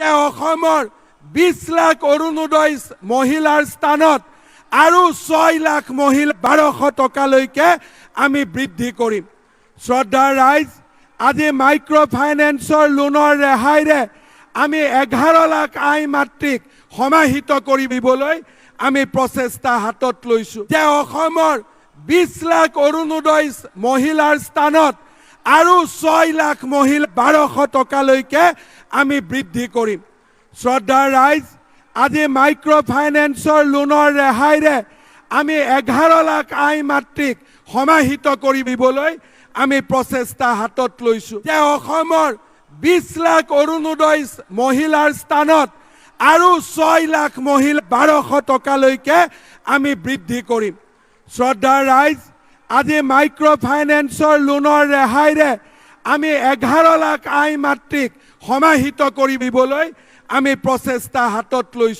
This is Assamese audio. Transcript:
20 লাখ অৰুণোদয় মহিলাৰ স্থানত আৰু 6 লাখ মহিলা 1200 টকালৈকে আমি বৃদ্ধি কৰিম। শ্ৰদ্ধাৰ ৰাইজ, আজি মাইক্ৰ' ফাইনেন্সৰ লোনৰ ৰেহাইৰে আমি 11 লাখ আই মাতৃক সমাহিত কৰিবলৈ আমি প্ৰচেষ্টা হাতত লৈছোঁ। 20 লাখ অৰুণোদয় মহিলাৰ স্থানত আৰু 6 লাখ মহিলা 1200 টকালৈকে আমি বৃদ্ধি কৰিম। শ্ৰদ্ধাৰ ৰাইজ, আজি মাইক্ৰ' ফাইনেন্সৰ লোনৰ ৰেহাইৰে আমি 11 লাখ আই মাতৃক সমাহিত কৰিবলৈ আমি প্ৰচেষ্টা হাতত লৈছোঁ। 20 লাখ অৰুণোদয় মহিলাৰ স্থানত আৰু 6 লাখ মহিলা 1200 টকালৈকে আমি বৃদ্ধি কৰিম। শ্ৰদ্ধাৰ ৰাইজ, আজি মাইক্ৰ' ফাইনেন্সৰ লোনৰ ৰেহাইৰে আমি 11 লাখ আই মাতৃক সমাহিত কৰিবলৈ আমি প্ৰচেষ্টা হাতত লৈছোঁ।